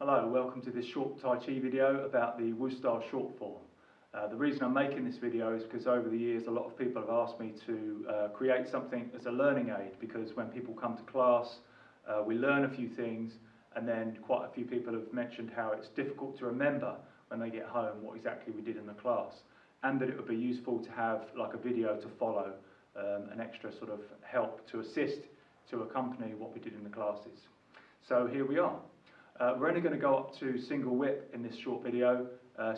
Hello, welcome to this short Tai Chi video about the Wu style short form. The reason I'm making this video is because over the years a lot of people have asked me to create something as a learning aid, because when people come to class we learn a few things, and then quite a few people have mentioned how it's difficult to remember when they get home what exactly we did in the class, and that it would be useful to have like a video to follow, an extra sort of help to assist to accompany what we did in the classes. So here we are. We're only going to go up to single whip in this short video,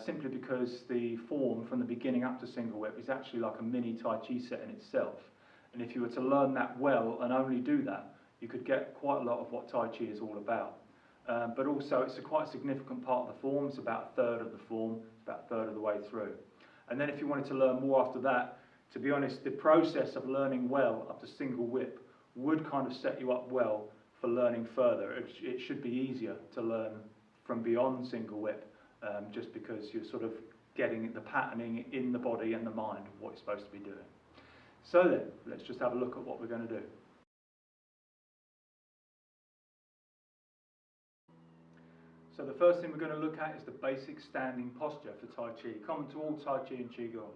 simply because the form from the beginning up to single whip is actually like a mini Tai Chi set in itself. And if you were to learn that well and only do that, you could get quite a lot of what Tai Chi is all about. But also it's a quite significant part of the form. It's about a third of the form, it's about a third of the way through. And then if you wanted to learn more after that, to be honest, the process of learning well up to single whip would kind of set you up well for learning further. It should be easier to learn from beyond single whip, just because you're sort of getting the patterning in the body and the mind of what you're supposed to be doing. So then, let's just have a look at what we're going to do. So the first thing we're going to look at is the basic standing posture for Tai Chi, common to all Tai Chi and Qigong.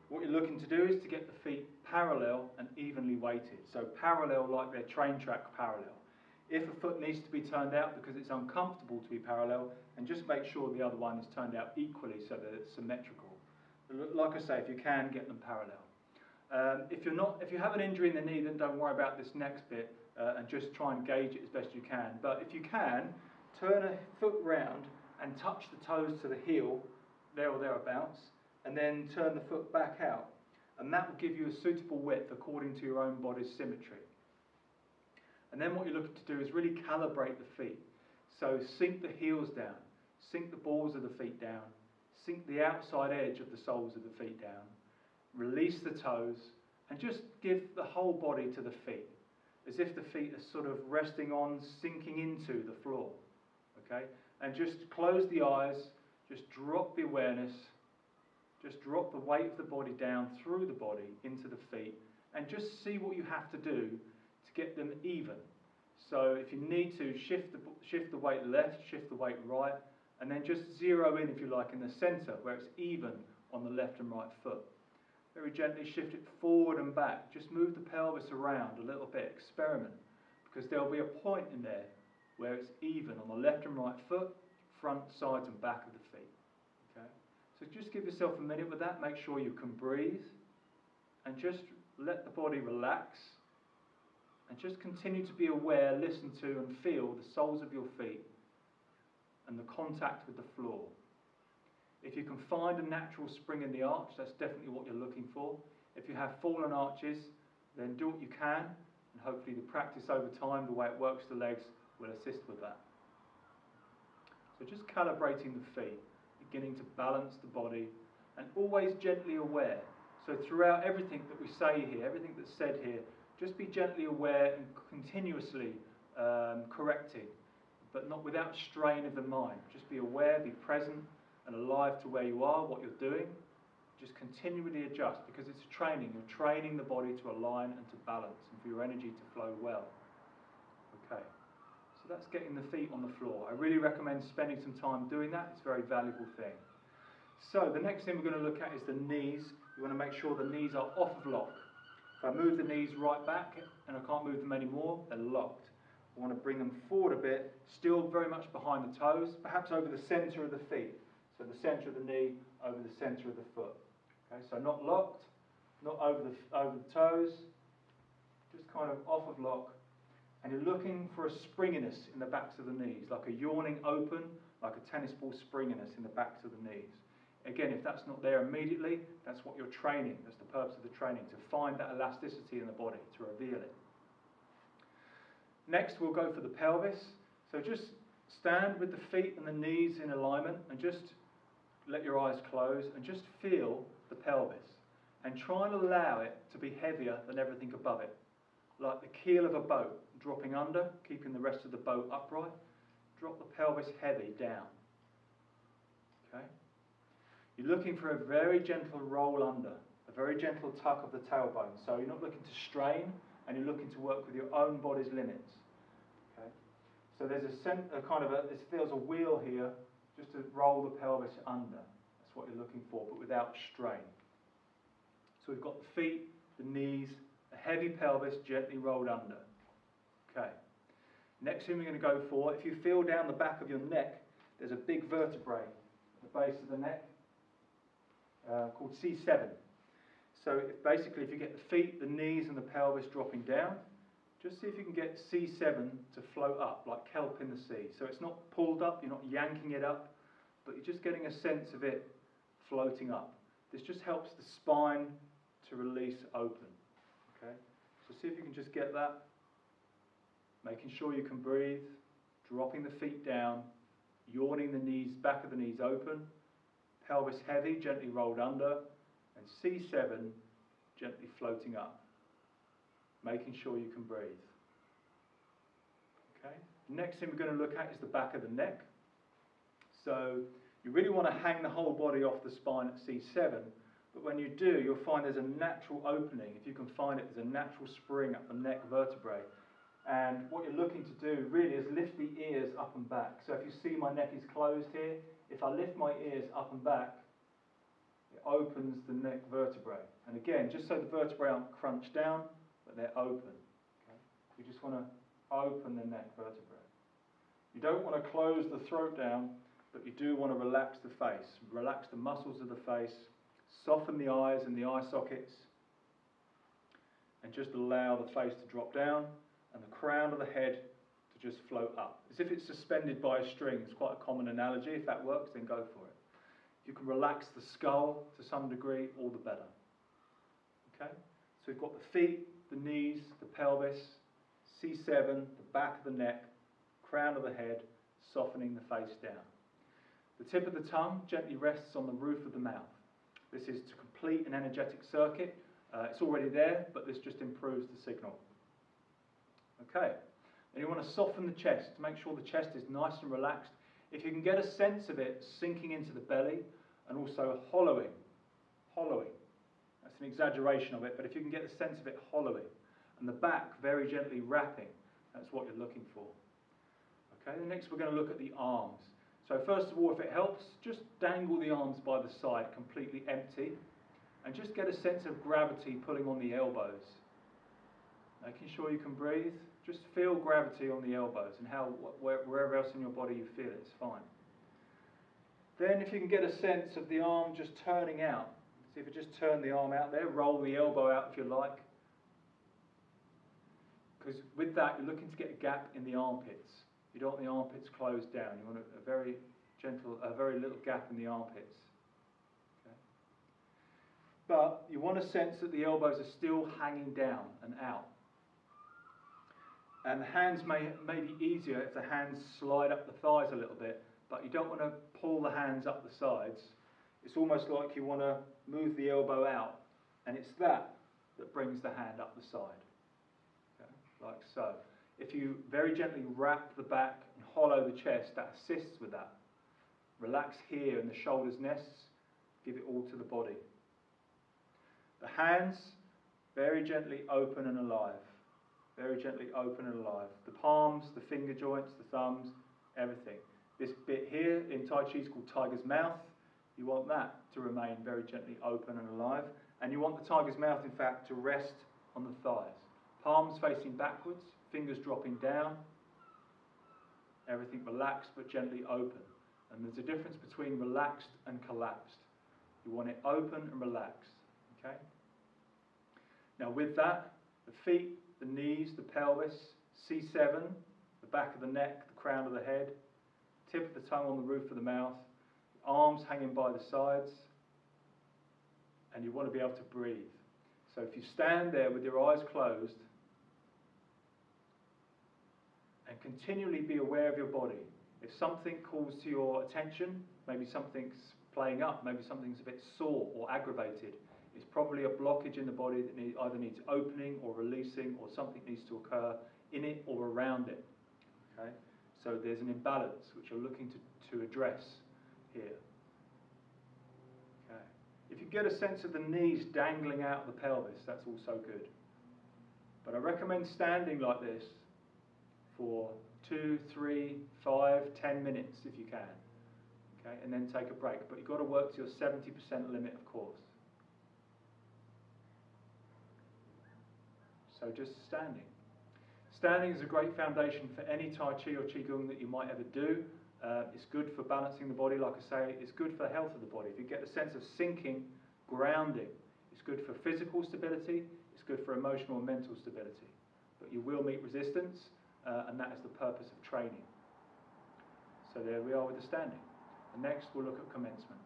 What you're looking to do is to get the feet parallel and evenly weighted. So parallel like their train track parallel. If a foot needs to be turned out because it's uncomfortable to be parallel, then just make sure the other one is turned out equally so that it's symmetrical. Like I say, if you can, get them parallel. If you have an injury in the knee, then don't worry about this next bit and just try and gauge it as best you can. But if you can, turn a foot round and touch the toes to the heel, there or thereabouts, and then turn the foot back out. And that will give you a suitable width according to your own body's symmetry. And then what you're looking to do is really calibrate the feet. So sink the heels down, sink the balls of the feet down, sink the outside edge of the soles of the feet down, release the toes, and just give the whole body to the feet, as if the feet are sort of resting on, sinking into the floor. Okay? And just close the eyes, just drop the awareness, just drop the weight of the body down through the body into the feet, and just see what you have to do to get them even. So if you need to, shift the weight left, shift the weight right, and then just zero in, if you like, in the centre where it's even on the left and right foot. Very gently shift it forward and back. Just move the pelvis around a little bit, experiment, because there'll be a point in there where it's even on the left and right foot, front, sides and back of the feet. Okay? So just give yourself a minute with that, make sure you can breathe, and just let the body relax. And just continue to be aware, listen to and feel the soles of your feet and the contact with the floor. If you can find a natural spring in the arch, that's definitely what you're looking for. If you have fallen arches, then do what you can, and hopefully the practice over time, the way it works the legs, will assist with that. So just calibrating the feet, beginning to balance the body, and always gently aware. So throughout everything that we say here, everything that's said here, just be gently aware and continuously correcting, but not without strain of the mind. Just be aware, be present and alive to where you are, what you're doing. Just continually adjust, because it's a training. You're training the body to align and to balance and for your energy to flow well. Okay, so that's getting the feet on the floor. I really recommend spending some time doing that. It's a very valuable thing. So the next thing we're going to look at is the knees. You want to make sure the knees are off of lock. If I move the knees right back and I can't move them anymore, they're locked. I want to bring them forward a bit, still very much behind the toes, perhaps over the centre of the feet. So the centre of the knee over the centre of the foot. Okay, so not locked, not over the toes, just kind of off of lock. And you're looking for a springiness in the backs of the knees, like a yawning open, like a tennis ball springiness in the backs of the knees. Again, if that's not there immediately, that's what you're training. That's the purpose of the training, to find that elasticity in the body, to reveal it. Next, we'll go for the pelvis. So just stand with the feet and the knees in alignment, and just let your eyes close and just feel the pelvis. And try and allow it to be heavier than everything above it. Like the keel of a boat, dropping under, keeping the rest of the boat upright. Drop the pelvis heavy down. Okay? You're looking for a very gentle roll under, a very gentle tuck of the tailbone. So you're not looking to strain, and you're looking to work with your own body's limits. Okay? So there's this feels a wheel here, just to roll the pelvis under. That's what you're looking for, but without strain. So we've got the feet, the knees, a heavy pelvis gently rolled under. Okay. Next thing we're going to go for, if you feel down the back of your neck, there's a big vertebrae at the base of the neck called C7. So basically if you get the feet, the knees and the pelvis dropping down, just see if you can get C7 to float up like kelp in the sea. So it's not pulled up, you're not yanking it up, but you're just getting a sense of it floating up. This just helps the spine to release open. Okay, so see if you can just get that. Making sure you can breathe, dropping the feet down, yawning the knees, back of the knees open, pelvis heavy, gently rolled under, and C7 gently floating up. Making sure you can breathe. Okay. Next thing we're going to look at is the back of the neck. So you really want to hang the whole body off the spine at C7, but when you do, you'll find there's a natural opening. If you can find it, there's a natural spring up the neck vertebrae. And what you're looking to do really is lift the ears up and back. So if you see my neck is closed here, if I lift my ears up and back, it opens the neck vertebrae. And again, just so the vertebrae aren't crunched down, but they're open. Okay? You just want to open the neck vertebrae. You don't want to close the throat down, but you do want to relax the face. Relax the muscles of the face, soften the eyes and the eye sockets, and just allow the face to drop down and the crown of the head to just float up, as if it's suspended by a string. It's quite a common analogy. If that works, then go for it. If you can relax the skull to some degree, all the better. Okay? So we've got the feet, the knees, the pelvis, C7, the back of the neck, crown of the head, softening the face down. The tip of the tongue gently rests on the roof of the mouth. This is to complete an energetic circuit. It's already there, but this just improves the signal. Okay, and you want to soften the chest to make sure the chest is nice and relaxed. If you can get a sense of it sinking into the belly and also hollowing. That's an exaggeration of it, but if you can get the sense of it hollowing, and the back very gently wrapping, that's what you're looking for. Okay, then next we're going to look at the arms. So first of all, if it helps, just dangle the arms by the side, completely empty, and just get a sense of gravity pulling on the elbows. Making sure you can breathe, just feel gravity on the elbows, and wherever else in your body you feel it, it's fine. Then if you can get a sense of the arm just turning out, see if you just turn the arm out there, roll the elbow out if you like, because with that you're looking to get a gap in the armpits. You don't want the armpits closed down, you want a very gentle, a very little gap in the armpits. Okay. But you want to sense that the elbows are still hanging down and out. And the hands may be easier if the hands slide up the thighs a little bit, but you don't want to pull the hands up the sides. It's almost like you want to move the elbow out, and it's that brings the hand up the side. Okay? Like so. If you very gently wrap the back and hollow the chest, that assists with that. Relax here in the shoulders nests, give it all to the body. The hands, very gently open and alive. Very gently open and alive. The palms, the finger joints, the thumbs, everything. This bit here in Tai Chi is called tiger's mouth. You want that to remain very gently open and alive. And you want the tiger's mouth, in fact, to rest on the thighs. Palms facing backwards, fingers dropping down. Everything relaxed but gently open. And there's a difference between relaxed and collapsed. You want it open and relaxed. Okay? Now with that, the feet, the knees, the pelvis, C7, the back of the neck, the crown of the head, tip of the tongue on the roof of the mouth, arms hanging by the sides, and you want to be able to breathe. So if you stand there with your eyes closed and continually be aware of your body, if something calls to your attention, maybe something's playing up, maybe something's a bit sore or aggravated, it's probably a blockage in the body that either needs opening or releasing, or something needs to occur in it or around it. Okay? So there's an imbalance which you're looking to address here. Okay. If you get a sense of the knees dangling out of the pelvis, that's also good. But I recommend standing like this for 2, 3, 5, 10 minutes if you can. Okay, and then take a break. But you've got to work to your 70% limit, of course. So just standing. Standing is a great foundation for any Tai Chi or Qigong that you might ever do. It's good for balancing the body, like I say. It's good for the health of the body. If you get a sense of sinking, grounding, it's good for physical stability. It's good for emotional and mental stability. But you will meet resistance, and that is the purpose of training. So there we are with the standing. And next we'll look at commencement.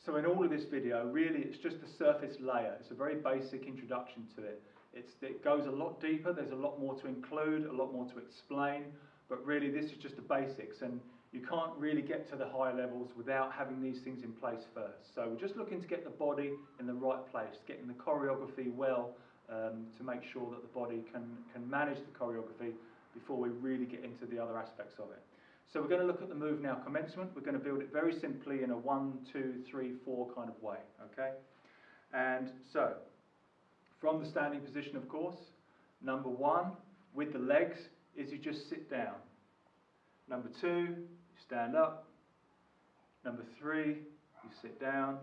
So in all of this video, really it's just the surface layer. It's a very basic introduction to it. It goes a lot deeper, there's a lot more to include, a lot more to explain, but really this is just the basics, and you can't really get to the higher levels without having these things in place first. So we're just looking to get the body in the right place, getting the choreography well, to make sure that the body can manage the choreography before we really get into the other aspects of it. So we're going to look at the move now, commencement. We're going to build it very simply in a 1, 2, 3, 4 kind of way, okay? And so, from the standing position, of course, number 1, with the legs, is you just sit down. Number 2, you stand up. Number 3, you sit down.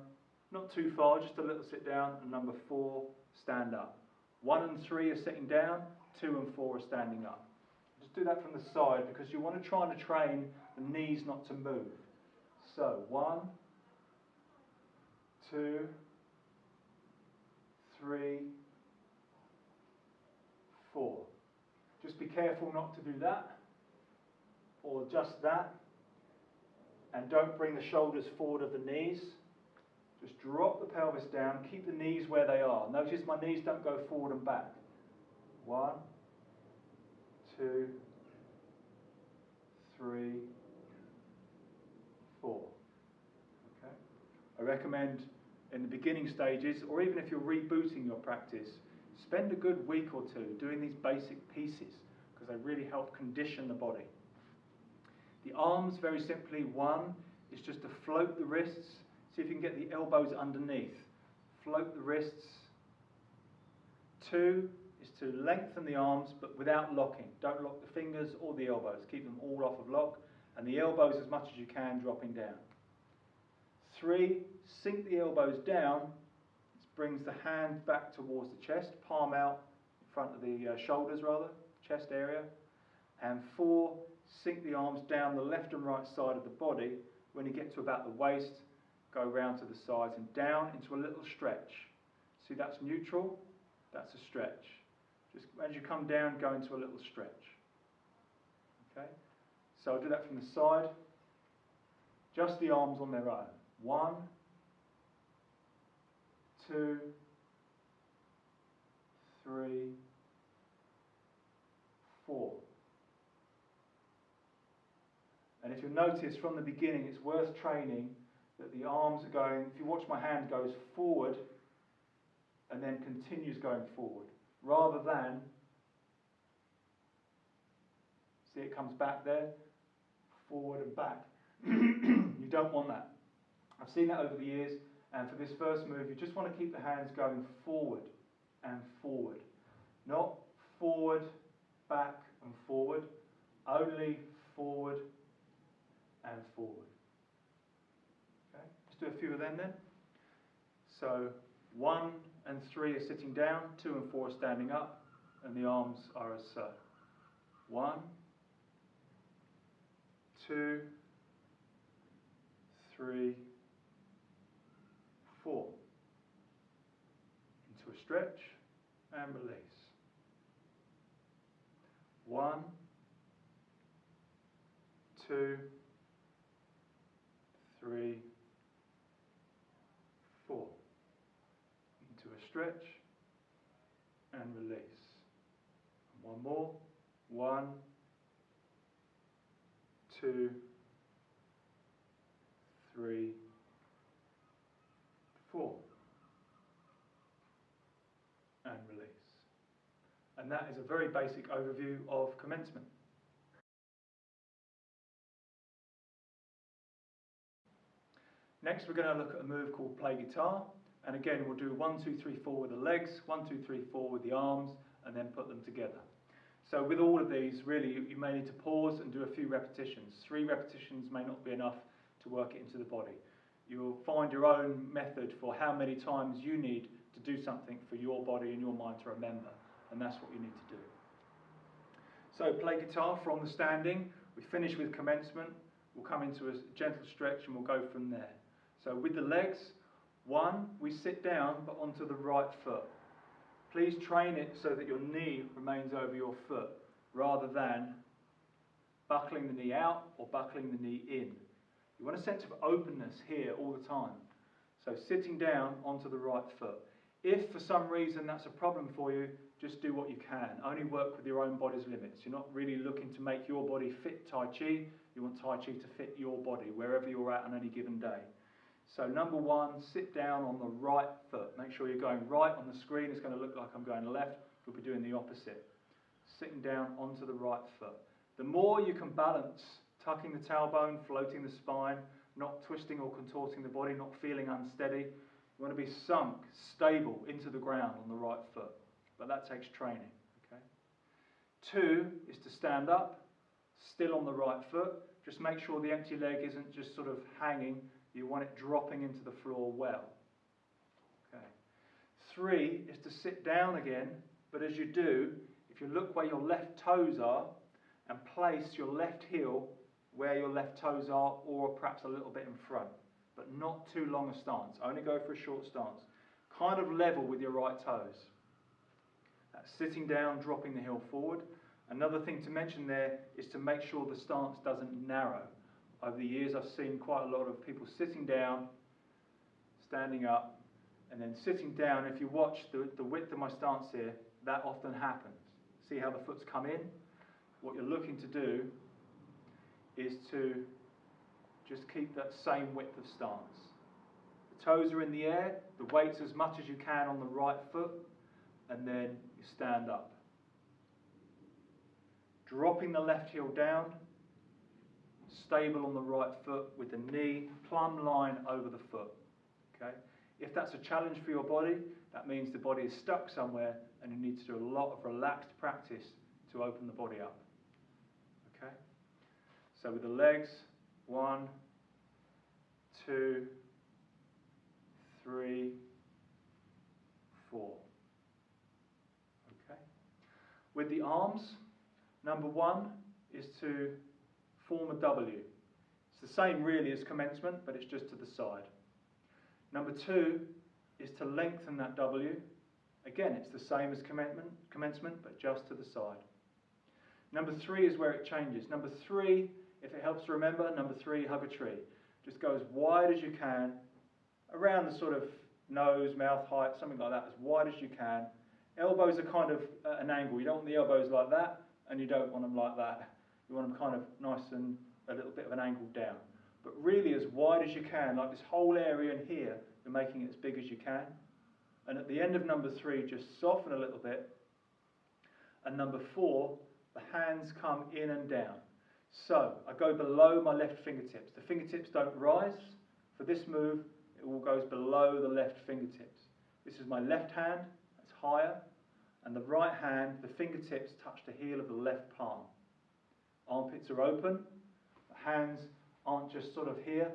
Not too far, just a little sit down. And number 4, stand up. 1 and 3 are sitting down, 2 and 4 are standing up. Just do that from the side because you want to try and train the knees not to move. So 1, 2, 3, 4. Just be careful not to do that or just that, and don't bring the shoulders forward of the knees. Just drop the pelvis down, keep the knees where they are. Notice my knees don't go forward and back. 1, 2, 3, 4. Okay. I recommend in the beginning stages, or even if you're rebooting your practice, spend a good week or two doing these basic pieces because they really help condition the body. The arms, very simply, 1 is just to float the wrists. See if you can get the elbows underneath. Float the wrists. 2 is to lengthen the arms but without locking. Don't lock the fingers or the elbows. Keep them all off of lock, and the elbows as much as you can dropping down. 3, sink the elbows down. This brings the hand back towards the chest, palm out in front of the shoulders rather, chest area. And 4, sink the arms down the left and right side of the body. When you get to about the waist, go round to the sides and down into a little stretch. See, that's neutral, that's a stretch. Just as you come down, go into a little stretch. Okay? So I'll do that from the side. Just the arms on their own. 1, 2, 3, 4. And if you'll notice from the beginning, it's worth training that the arms are going, if you watch my hand, goes forward and then continues going forward, rather than, see it comes back there, forward and back. You don't want that. I've seen that over the years, and for this first move, you just want to keep the hands going forward and forward. Not forward, back and forward, only forward and forward. Okay, let's do a few of them then. So 1 and 3 are sitting down, 2 and 4 are standing up, and the arms are as so. 1, 2, 3, 4. Into a stretch and release. 1, 2, 3, 4. Into a stretch and release. And one more. 1, 2, 3, 4. And release. And that is a very basic overview of commencement. Next we're going to look at a move called play guitar, And again, we'll do 1, 2, 3, 4 with the legs, 1, 2, 3, 4 with the arms, and then put them together. So with all of these, really, you may need to pause and do a few repetitions. 3 repetitions may not be enough to work it into the body. You'll find your own method for how many times you need to do something for your body and your mind to remember, and that's what you need to do. So play guitar from the standing. We finish with commencement. We'll come into a gentle stretch and we'll go from there. So with the legs, 1, we sit down but onto the right foot. Please train it so that your knee remains over your foot rather than buckling the knee out or buckling the knee in. You want a sense of openness here all the time. So sitting down onto the right foot. If for some reason that's a problem for you, just do what you can. Only work with your own body's limits. You're not really looking to make your body fit Tai Chi. You want Tai Chi to fit your body wherever you're at on any given day. So number 1, sit down on the right foot. Make sure you're going right on the screen. It's going to look like I'm going left. We'll be doing the opposite. Sitting down onto the right foot. The more you can balance, tucking the tailbone, floating the spine, not twisting or contorting the body, not feeling unsteady. You want to be sunk, stable into the ground on the right foot. But that takes training. Okay? 2 is to stand up, still on the right foot. Just make sure the empty leg isn't just sort of hanging. You want it dropping into the floor well. Okay. 3 is to sit down again, but as you do, if you look where your left toes are and place your left heel where your left toes are, or perhaps a little bit in front, but not too long a stance. Only go for a short stance. Kind of level with your right toes. That's sitting down, dropping the heel forward. Another thing to mention there is to make sure the stance doesn't narrow. Over the years I've seen quite a lot of people sitting down, standing up, and then sitting down. If you watch the width of my stance here, that often happens. See how the foot's come in? What you're looking to do is to just keep that same width of stance. The toes are in the air, the weight's as much as you can on the right foot, and then you stand up. Dropping the left heel down, stable on the right foot with the knee plumb line over the foot. Okay? If that's a challenge for your body, that means the body is stuck somewhere and you need to do a lot of relaxed practice to open the body up. Okay? So with the legs, 1, 2, 3, 4. Okay. With the arms, number 1 is to form a W. It's the same really as commencement, but it's just to the side. Number 2 is to lengthen that W. Again, it's the same as commencement, but just to the side. Number 3 is where it changes. Number 3, if it helps to remember, number 3, hug a tree. Just go as wide as you can, around the sort of nose, mouth height, something like that, as wide as you can. Elbows are kind of at an angle. You don't want the elbows like that, and you don't want them like that. You want them kind of nice and a little bit of an angle down. But really as wide as you can, like this whole area in here, you're making it as big as you can. And at the end of number 3, just soften a little bit. And number 4, the hands come in and down. So I go below my left fingertips. The fingertips don't rise. For this move, it all goes below the left fingertips. This is my left hand, that's higher. And the right hand, the fingertips touch the heel of the left palm. Armpits are open. The hands aren't just sort of here.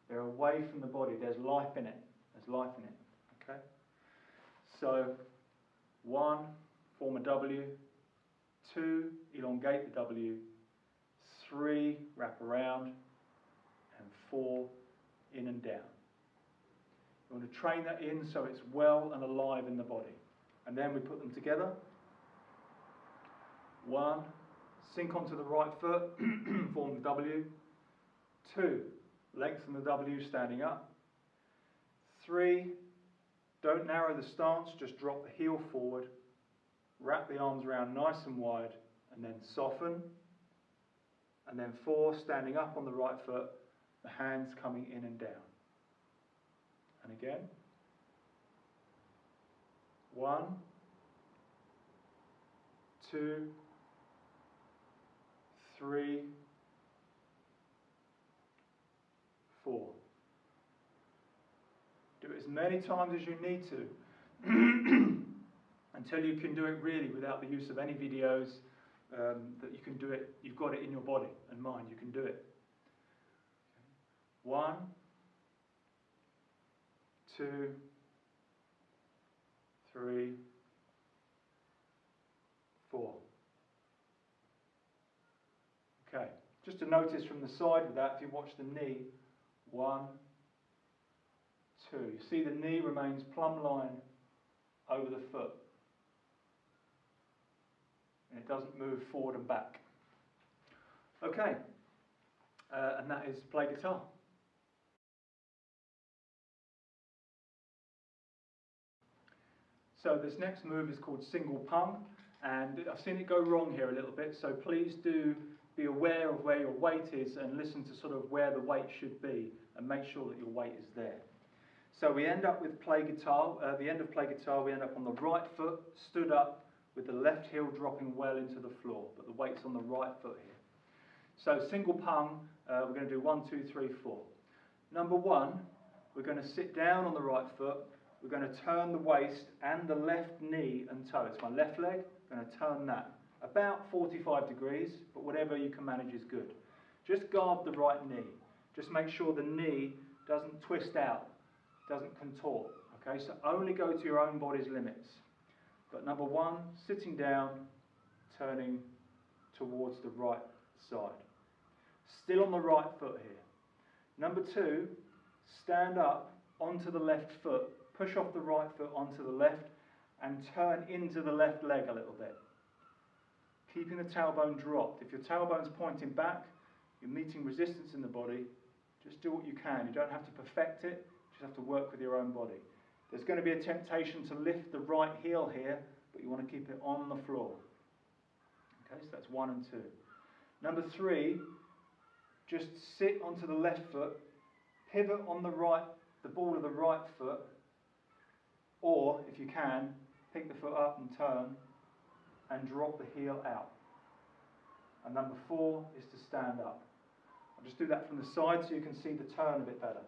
They're away from the body. There's life in it. There's life in it. Okay? So 1, form a W. 2, elongate the W. 3, wrap around. And 4, in and down. You want to train that in so it's well and alive in the body. And then we put them together. 1, sink onto the right foot, form the W. 2, lengthen the W standing up. 3, don't narrow the stance, just drop the heel forward. Wrap the arms around nice and wide, and then soften. And then 4, standing up on the right foot, the hands coming in and down. And again. 1, 2, 3, 4. Do it as as many times as you need to until you can do it really without the use of any videos, that you can do it, you've got it in your body and mind, you can do it. 1, 2, 3, 4. Okay, just to notice from the side of that, if you watch the knee, 1, 2. You see the knee remains plumb line over the foot. And it doesn't move forward and back. Okay, and that is play guitar. So this next move is called single pung, and I've seen it go wrong here a little bit, so please do be aware of where your weight is and listen to sort of where the weight should be and make sure that your weight is there. So we end up with play guitar. At the end of play guitar, we end up on the right foot, stood up, with the left heel dropping well into the floor, but the weight's on the right foot here. So single pung, we're going to do 1, 2, 3, 4. Number 1, we're going to sit down on the right foot. We're going to turn the waist and the left knee and toe. It's my left leg. I'm going to turn that about 45 degrees, but whatever you can manage is good. Just guard the right knee. Just make sure the knee doesn't twist out, doesn't contort. Okay, so only go to your own body's limits. But number 1, sitting down, turning towards the right side. Still on the right foot here. Number 2, stand up onto the left foot, push off the right foot onto the left, and turn into the left leg a little bit. Keeping the tailbone dropped. If your tailbone's pointing back, you're meeting resistance in the body, just do what you can. You don't have to perfect it, you just have to work with your own body. There's going to be a temptation to lift the right heel here, but you want to keep it on the floor. Okay, so that's 1 and 2. Number 3, just sit onto the left foot, pivot on the ball of the right foot, or if you can, pick the foot up and turn, and drop the heel out. And number 4 is to stand up. I'll just do that from the side so you can see the turn a bit better.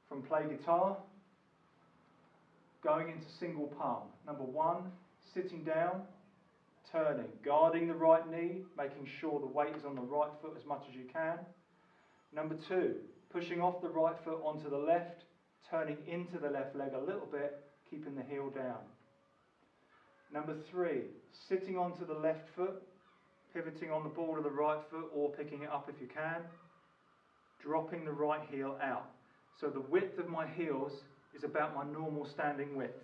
From play guitar, going into single pung. Number 1, sitting down, turning, guarding the right knee, making sure the weight is on the right foot as much as you can. Number 2, pushing off the right foot onto the left, turning into the left leg a little bit, keeping the heel down. Number 3, sitting onto the left foot, pivoting on the ball of the right foot or picking it up if you can, dropping the right heel out. So the width of my heels is about my normal standing width.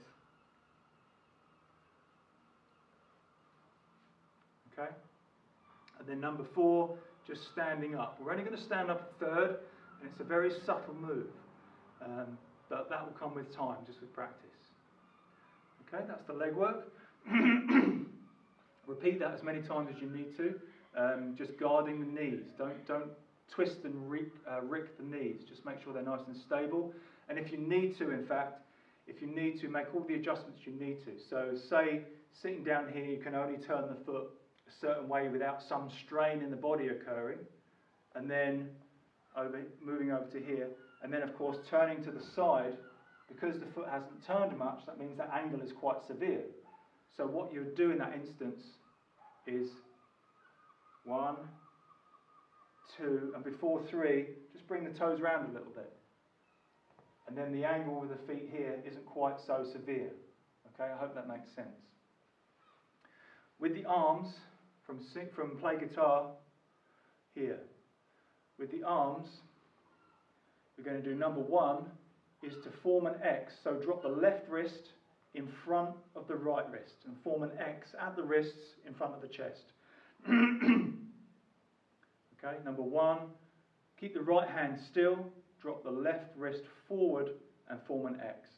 Okay? And then number 4, just standing up. We're only going to stand up a third, and it's a very subtle move. But that will come with time, just with practice. Okay, that's the leg work. Repeat that as many times as you need to. Just guarding the knees. Don't twist and rick the knees. Just make sure they're nice and stable. And if you need to, in fact, if you need to, make all the adjustments you need to. So say, sitting down here, you can only turn the foot a certain way without some strain in the body occurring. And then moving over to here. And then, of course, turning to the side, because the foot hasn't turned much, that means that angle is quite severe. So what you would do in that instance is 1, 2, and before 3, just bring the toes round a little bit. And then the angle with the feet here isn't quite so severe. Okay, I hope that makes sense. With the arms, from play guitar, here. With the arms, we're going to do number 1 is to form an X. So drop the left wrist in front of the right wrist and form an X at the wrists in front of the chest. Okay, number 1, keep the right hand still, drop the left wrist forward and form an X.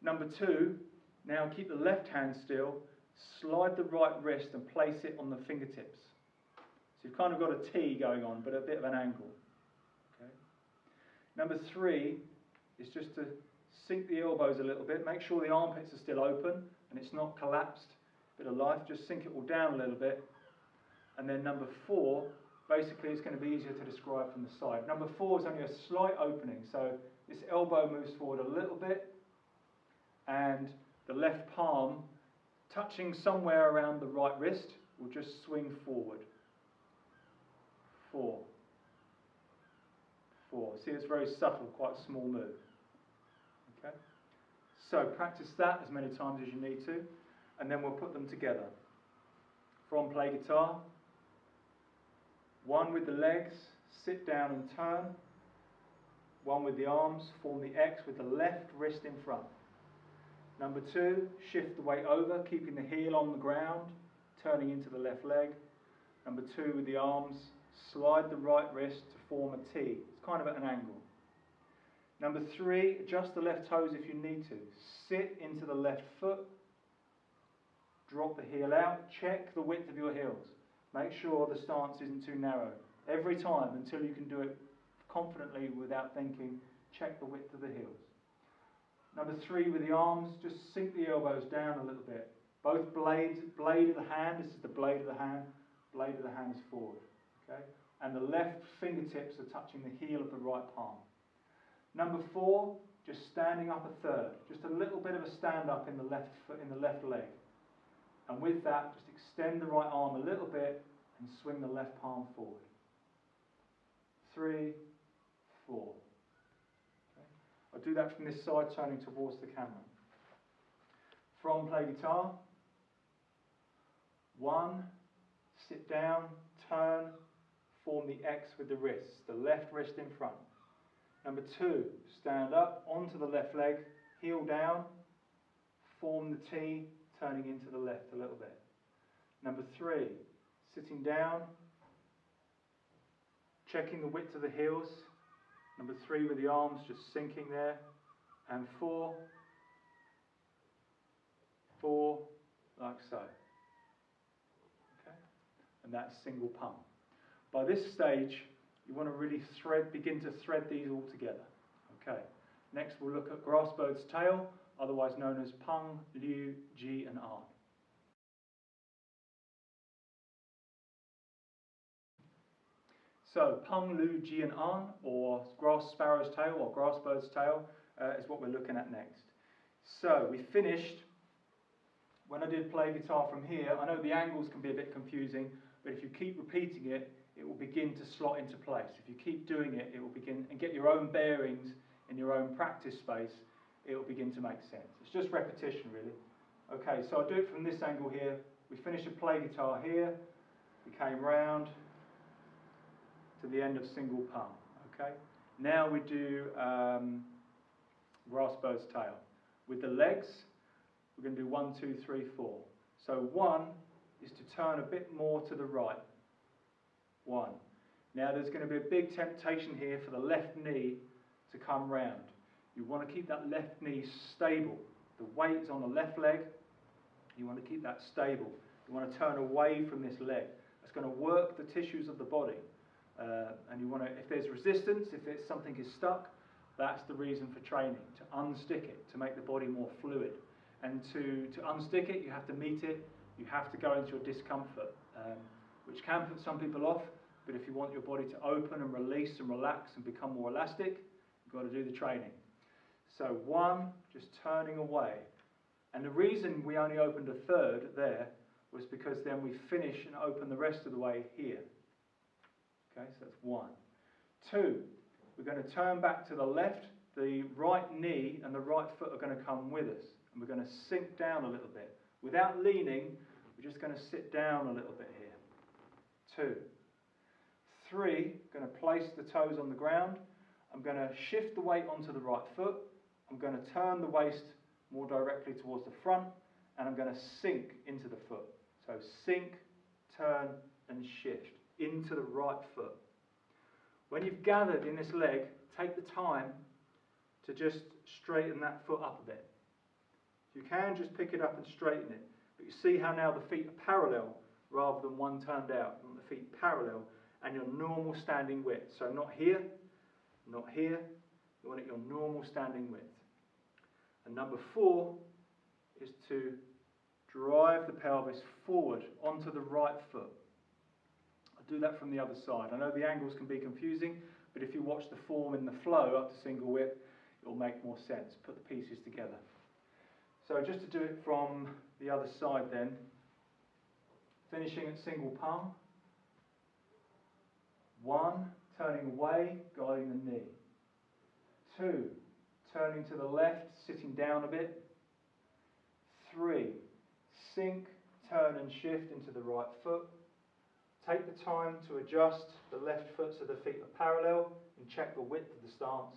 Number 2, now keep the left hand still, slide the right wrist and place it on the fingertips. So you've kind of got a T going on, but a bit of an angle. Okay. Number 3 is just to sink the elbows a little bit, make sure the armpits are still open and it's not collapsed. Bit of life, just sink it all down a little bit. And then number 4 basically it's going to be easier to describe from the side. Number 4 is only a slight opening, so this elbow moves forward a little bit, and the left palm, touching somewhere around the right wrist, will just swing forward. 4. 4. See, it's very subtle, quite a small move. Okay? So practice that as many times as you need to, and then we'll put them together. From play guitar, 1 with the legs, sit down and turn. 1 with the arms, form the X with the left wrist in front. Number 2, shift the weight over, keeping the heel on the ground, turning into the left leg. Number 2 with the arms, slide the right wrist to form a T. It's kind of at an angle. Number 3, adjust the left toes if you need to. Sit into the left foot, drop the heel out, check the width of your heels. Make sure the stance isn't too narrow. Every time, until you can do it confidently without thinking, check the width of the heels. Number 3 with the arms, just sink the elbows down a little bit. Both blade of the hand, this is the blade of the hand is forward. Okay? And the left fingertips are touching the heel of the right palm. Number 4, just standing up a third. Just a little bit of a stand up in the left foot, in the left leg. And with that, just extend the right arm a little bit and swing the left palm forward. 3, 4. Okay. I'll do that from this side, turning towards the camera. From play guitar. 1, sit down, turn, form the X with the wrists, the left wrist in front. Number 2, stand up onto the left leg, heel down, form the T, turning into the left a little bit. Number 3, sitting down, checking the width of the heels. Number 3 with the arms just sinking there. And 4, like so. Okay? And that's single palm. By this stage, you want to really begin to thread these all together. Okay. Next we'll look at grass bird's tail, otherwise known as pung, liu, ji and an. So pung, liu, ji and an, or grass sparrow's tail or grass bird's tail, is what we're looking at next. So we finished, when I did play guitar from here, I know the angles can be a bit confusing, but if you keep repeating it, it will begin to slot into place. If you keep doing it, it will begin, and get your own bearings in your own practice space, it will begin to make sense. It's just repetition, really. Okay, so I'll do it from this angle here. We finished a play guitar here, we came round to the end of single palm. Okay, now we do grass bird's tail. With the legs, we're going to do 1, 2, 3, 4. So 1 is to turn a bit more to the right. 1. Now there's going to be a big temptation here for the left knee to come round. You want to keep that left knee stable. The weight's on the left leg. You want to keep that stable. You want to turn away from this leg. That's going to work the tissues of the body. And you want to, if there's resistance, if there's something is stuck, that's the reason for training, to unstick it, to make the body more fluid. And to unstick it, you have to meet it, you have to go into your discomfort, which can put some people off, but if you want your body to open and release and relax and become more elastic, you've got to do the training. So 1, just turning away. And the reason we only opened a third there was because then we finish and open the rest of the way here. Okay, so that's 1. 2, we're going to turn back to the left. The right knee and the right foot are going to come with us. And we're going to sink down a little bit. Without leaning, we're just going to sit down a little bit here. 2. 3, going to place the toes on the ground. I'm going to shift the weight onto the right foot. I'm going to turn the waist more directly towards the front. And I'm going to sink into the foot. So sink, turn and shift into the right foot. When you've gathered in this leg, take the time to just straighten that foot up a bit. You can just pick it up and straighten it. But you see how now the feet are parallel rather than one turned out. You want the feet parallel and your normal standing width. So not here, not here. You want it your normal standing width. And number 4 is to drive the pelvis forward onto the right foot. I'll Do that from the other side. I know the angles can be confusing, but if you watch the form in the flow up to single whip, it will make more sense. Put the pieces together. So just to do it from the other side then, finishing at single palm. 1, turning away, guiding the knee. 2, turning to the left, sitting down a bit. 3, sink, turn and shift into the right foot. Take the time to adjust the left foot so the feet are parallel and check the width of the stance.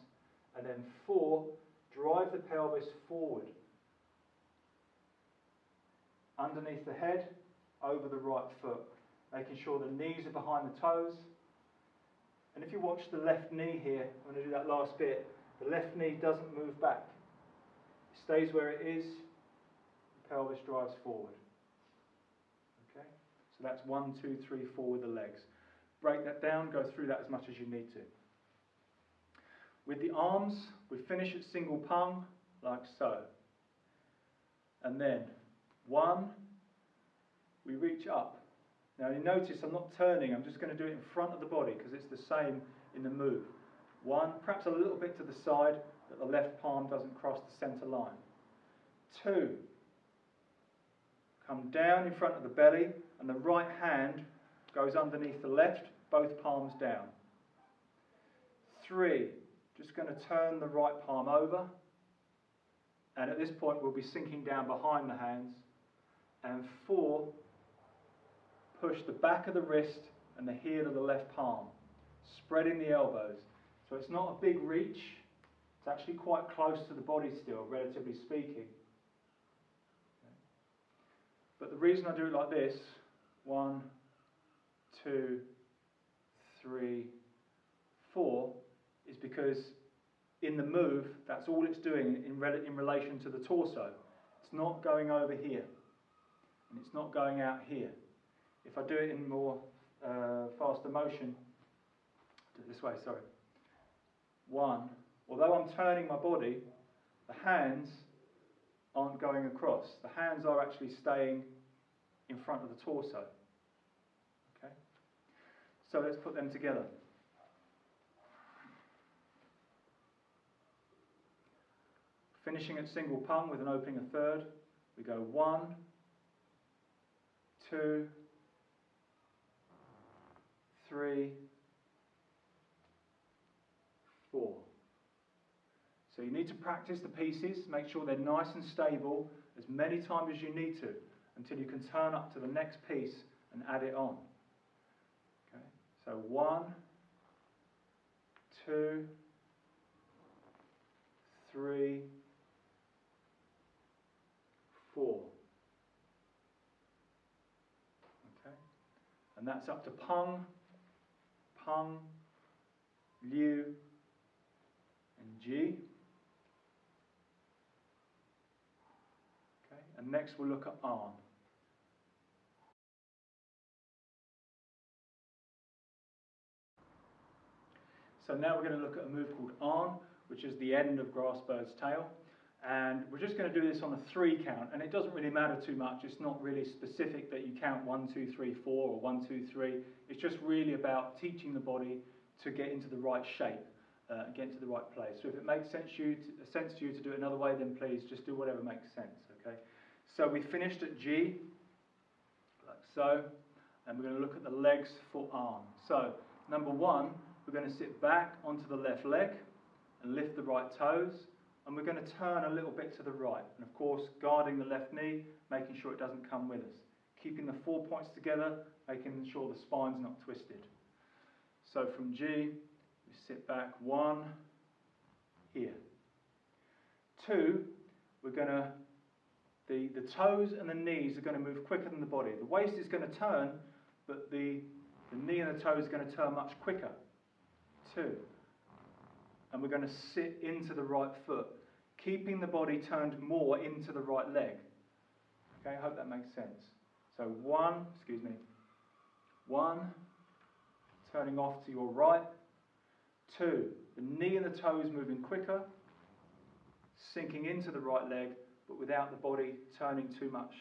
And then 4, drive the pelvis forward. Underneath the head, over the right foot. Making sure the knees are behind the toes. And if you watch the left knee here, I'm going to do that last bit, the left knee doesn't move back. It stays where it is, the pelvis drives forward. Okay? So that's 1, 2, 3, 4 with the legs. Break that down, go through that as much as you need to. With the arms, we finish at single palm, like so. And then 1, we reach up. Now you notice I'm not turning, I'm just going to do it in front of the body because it's the same in the move. 1, perhaps a little bit to the side that the left palm doesn't cross the centre line. 2, come down in front of the belly and the right hand goes underneath the left, both palms down. 3, just going to turn the right palm over, and at this point we'll be sinking down behind the hands. And 4, push the back of the wrist and the heel of the left palm, spreading the elbows. So it's not a big reach, it's actually quite close to the body still, relatively speaking. But the reason I do it like this, 1, 2, 3, 4, is because in the move, that's all it's doing in relation to the torso. It's not going over here, and it's not going out here. If I do it in more faster motion, do it this way, sorry. 1, although I'm turning my body, the hands aren't going across. The hands are actually staying in front of the torso. Okay? So let's put them together. Finishing at single palm with an opening a third, we go 1, 2, 3, 4. So you need to practice the pieces, make sure they're nice and stable as many times as you need to until you can turn up to the next piece and add it on. Okay? So 1, 2, 3, 4. Okay? And that's up to pung, pung, liu, and ji. Okay? And next we'll look at an. So now we're going to look at a move called an, which is the end of grass bird's tail. And we're just going to do this on a 3 count, and it doesn't really matter too much. It's not really specific that you count 1, 2, 3, 4 or 1, 2, 3. It's just really about teaching the body to get into the right shape, get into the right place. So if it makes sense to you to do it another way, then please just do whatever makes sense. Okay. So we finished at G, like so, and we're going to look at the legs for an. So number 1, we're going to sit back onto the left leg and lift the right toes. And we're going to turn a little bit to the right. And of course, guarding the left knee, making sure it doesn't come with us. Keeping the 4 points together, making sure the spine's not twisted. So from G, we sit back 1, here. 2, we're going to, the toes and the knees are going to move quicker than the body. The waist is going to turn, but the knee and the toe is going to turn much quicker. 2. And we're going to sit into the right foot, keeping the body turned more into the right leg. Okay, I hope that makes sense. So 1, excuse me, 1, turning off to your right. 2, the knee and the toes moving quicker, sinking into the right leg, but without the body turning too much.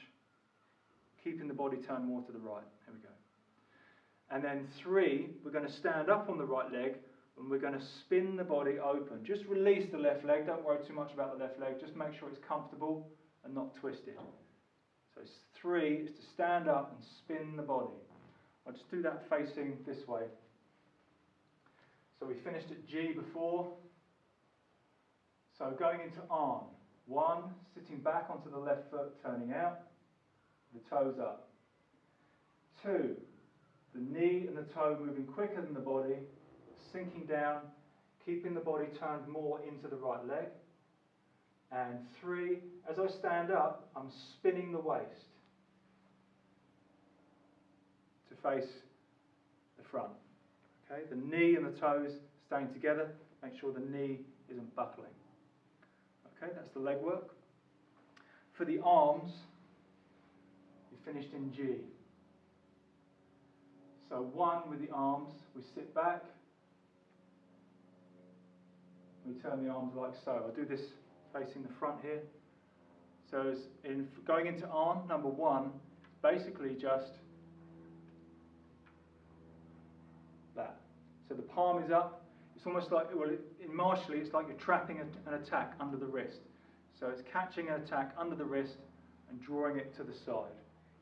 Keeping the body turned more to the right. Here we go. And then 3, we're going to stand up on the right leg and we're going to spin the body open. Just release the left leg, don't worry too much about the left leg, just make sure it's comfortable and not twisted. So 3 is to stand up and spin the body. I'll just do that facing this way. So we finished at G before. So going into arm. 1, sitting back onto the left foot, turning out, the toes up. 2, the knee and the toe moving quicker than the body, sinking down, keeping the body turned more into the right leg. And 3, as I stand up, I'm spinning the waist to face the front. Okay, the knee and the toes staying together, make sure the knee isn't buckling. Okay, that's the leg work. For the arms, we finished in G. So 1 with the arms, we sit back, we turn the arms like so. I'll do this facing the front here. So going into arm, number 1, basically just that. So the palm is up. It's almost like, well, in martially, it's like you're trapping an attack under the wrist. So it's catching an attack under the wrist and drawing it to the side.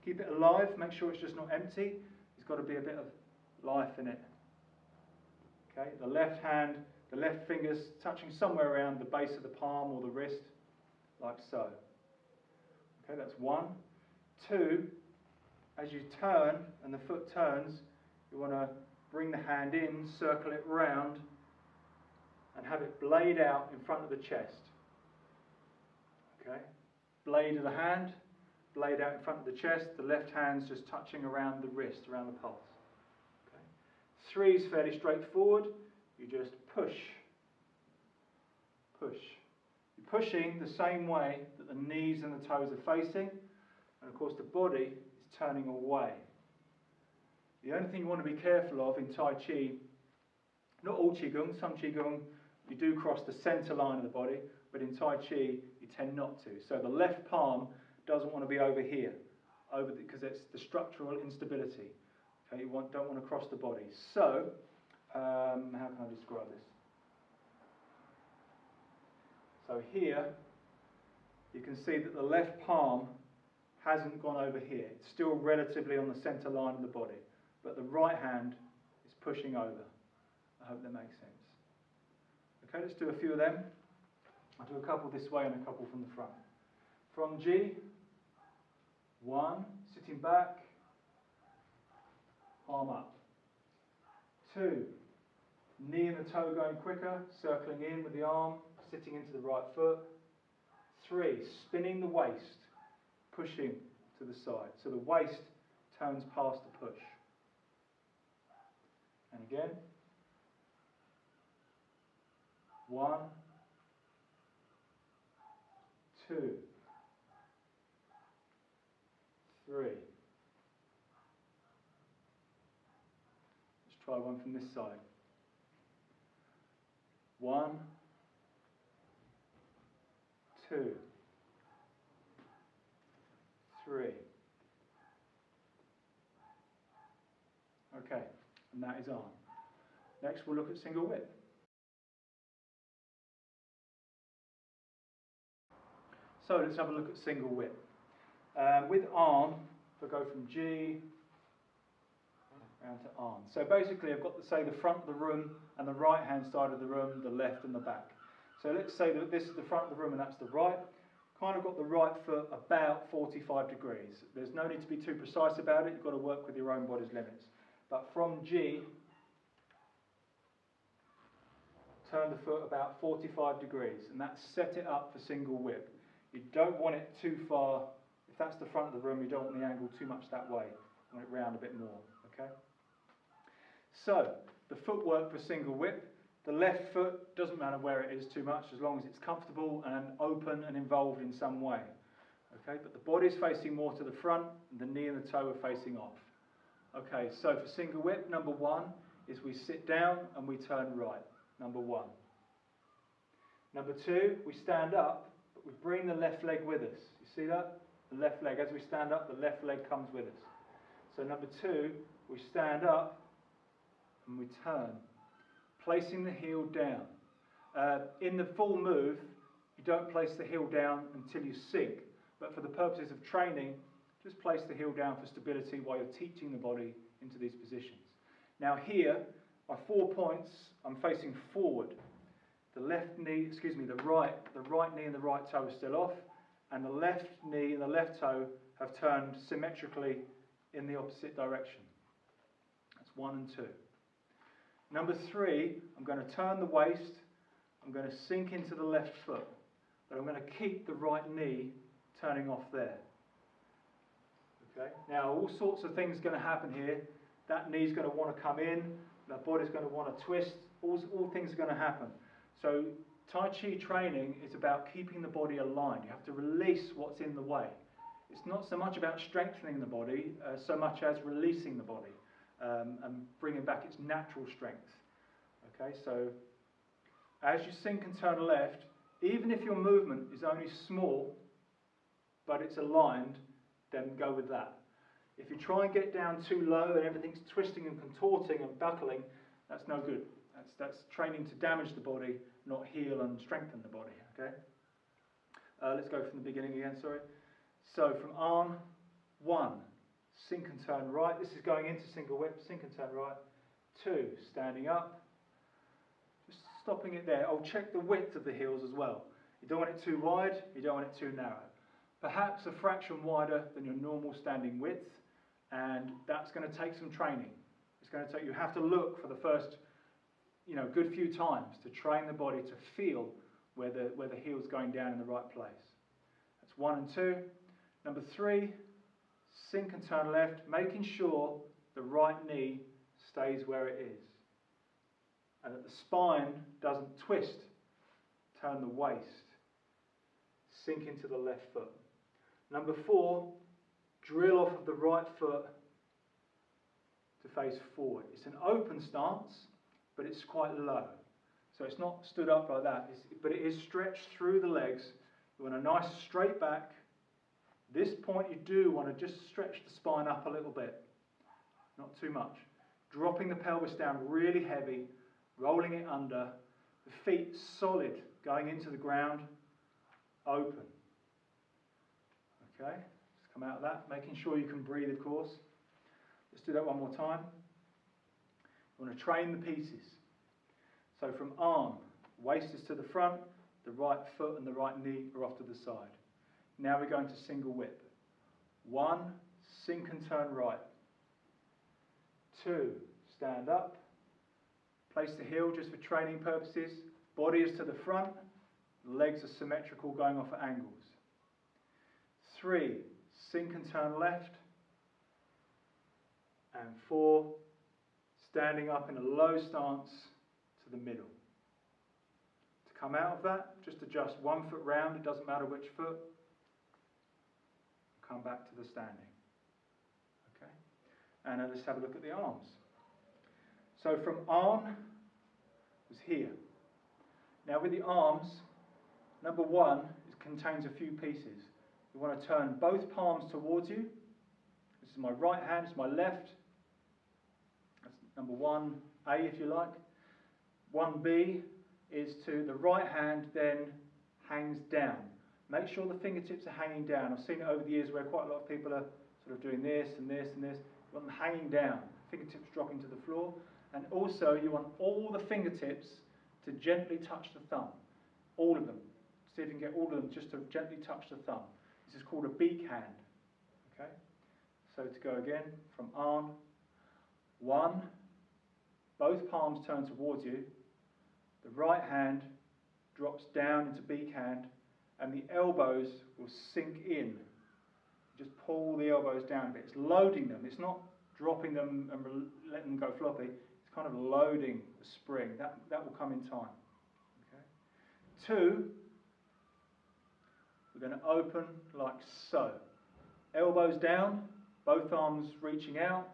Keep it alive, make sure it's just not empty. There's got to be a bit of life in it. Okay, the left hand, the left fingers touching somewhere around the base of the palm or the wrist, like so. Okay, that's 1. 2, as you turn and the foot turns, you want to bring the hand in, circle it round, and have it blade out in front of the chest. Okay, blade of the hand, blade out in front of the chest, the left hand's just touching around the wrist, around the pulse. Okay. 3 is fairly straightforward, you just push, push. You're pushing the same way that the knees and the toes are facing, and of course the body is turning away. The only thing you want to be careful of in Tai Chi, not all Qigong, some Qigong you do cross the centre line of the body, but in Tai Chi you tend not to. So the left palm doesn't want to be over here, because it's the structural instability. Okay, you don't want to cross the body. So, how can I describe this? So here, you can see that the left palm hasn't gone over here. It's still relatively on the centre line of the body, but the right hand is pushing over. I hope that makes sense. Okay, let's do a few of them. I'll do a couple this way and a couple from the front. From G, 1, sitting back, palm up. 2, knee and the toe going quicker, circling in with the arm, sitting into the right foot. 3, spinning the waist, pushing to the side. So the waist turns past the push. And again. 1, 2, 3. Let's try one from this side. 1, 2, 3. Okay, and that is arm. Next we'll look at single whip. So let's have a look at single whip. With arm, if I go from G round to arm. So basically I've got, say, the front of the room and the right hand side of the room, the left and the back. So let's say that this is the front of the room and that's the right. Kind of got the right foot about 45 degrees. There's no need to be too precise about it, you've got to work with your own body's limits. But from G, turn the foot about 45 degrees, and that's set it up for single whip. You don't want it too far. If that's the front of the room, you don't want the angle too much that way. You want it round a bit more, okay? So, the footwork for single whip. The left foot, doesn't matter where it is too much, as long as it's comfortable and open and involved in some way. Okay, but the body's facing more to the front, and the knee and the toe are facing off. Okay, so for single whip, number 1 is we sit down and we turn right. Number 1. Number 2, we stand up, but we bring the left leg with us. You see that? The left leg, as we stand up, the left leg comes with us. So number 2, we stand up and we turn, placing the heel down. In the full move, you don't place the heel down until you sink, but for the purposes of training, just place the heel down for stability while you're teaching the body into these positions. Now here, my 4 points, I'm facing forward. The right knee and the right toe are still off, and the left knee and the left toe have turned symmetrically in the opposite direction. That's 1 and 2. Number 3, I'm going to turn the waist, I'm going to sink into the left foot, but I'm going to keep the right knee turning off there. Okay? Now all sorts of things are going to happen here. That knee's going to want to come in, that body's going to want to twist, all things are going to happen. So Tai Chi training is about keeping the body aligned. You have to release what's in the way. It's not so much about strengthening the body, so much as releasing the body and bringing back its natural strength. Okay, so as you sink and turn left, even if your movement is only small, but it's aligned, then go with that. If you try and get down too low and everything's twisting and contorting and buckling, that's no good. That's training to damage the body, not heal and strengthen the body. Okay. Let's go from the beginning again. Sorry. So from arm 1, sink and turn right. This is going into single whip. Sink and turn right. 2, standing up. Just stopping it there. I'll check the width of the heels as well. You don't want it too wide. You don't want it too narrow. Perhaps a fraction wider than your normal standing width, and that's going to take some training. It's going to take. You have to look for the first, good few times to train the body to feel where the heel's going down in the right place. That's 1 and 2. Number 3, sink and turn left, making sure the right knee stays where it is, and that the spine doesn't twist. Turn the waist. Sink into the left foot. Number 4, drill off of the right foot to face forward. It's an open stance, but it's quite low. So it's not stood up like that, but it is stretched through the legs. You want a nice straight back. This point you do want to just stretch the spine up a little bit, not too much. Dropping the pelvis down really heavy, rolling it under, the feet solid, going into the ground, open. Okay, just come out of that, making sure you can breathe, of course. Let's do that one more time. You want to train the pieces. So from arm, waist is to the front, the right foot and the right knee are off to the side. Now we're going to single whip. 1, sink and turn right. 2, stand up. Place the heel just for training purposes. Body is to the front, legs are symmetrical going off at angles. 3, sink and turn left. And 4, standing up in a low stance to the middle. To come out of that, just adjust 1 foot round, it doesn't matter which foot. Come back to the standing. Okay? And then let's have a look at the arms. So from arm was here. Now with the arms, number 1, it contains a few pieces. You want to turn both palms towards you. This is my right hand, this is my left. That's number 1A if you like. 1B is to the right hand then hangs down. Make sure the fingertips are hanging down. I've seen it over the years where quite a lot of people are sort of doing this and this and this. You want them hanging down, fingertips dropping to the floor. And also you want all the fingertips to gently touch the thumb. All of them. See if you can get all of them just to gently touch the thumb. This is called a beak hand. Okay? So to go again, from arm, 1, both palms turn towards you. The right hand drops down into beak hand, and the elbows will sink in. Just pull the elbows down a bit. It's loading them. It's not dropping them and letting them go floppy. It's kind of loading the spring. That will come in time. Okay. 2, we're going to open like so. Elbows down, both arms reaching out.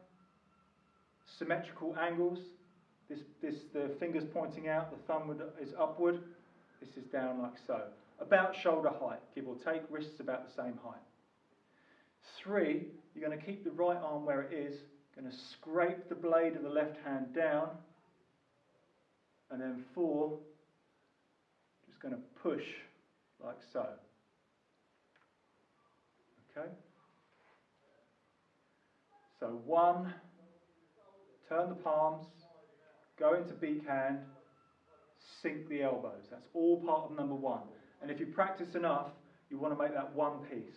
Symmetrical angles. The fingers pointing out, the thumb is upward. This is down like so. About shoulder height, give or take, wrists about the same height. 3, you're going to keep the right arm where it is, Going to scrape the blade of the left hand down, and then 4, just going to push like so. Okay? So 1, turn the palms, go into beak hand, sink the elbows. That's all part of number 1. And if you practice enough, you want to make that one piece.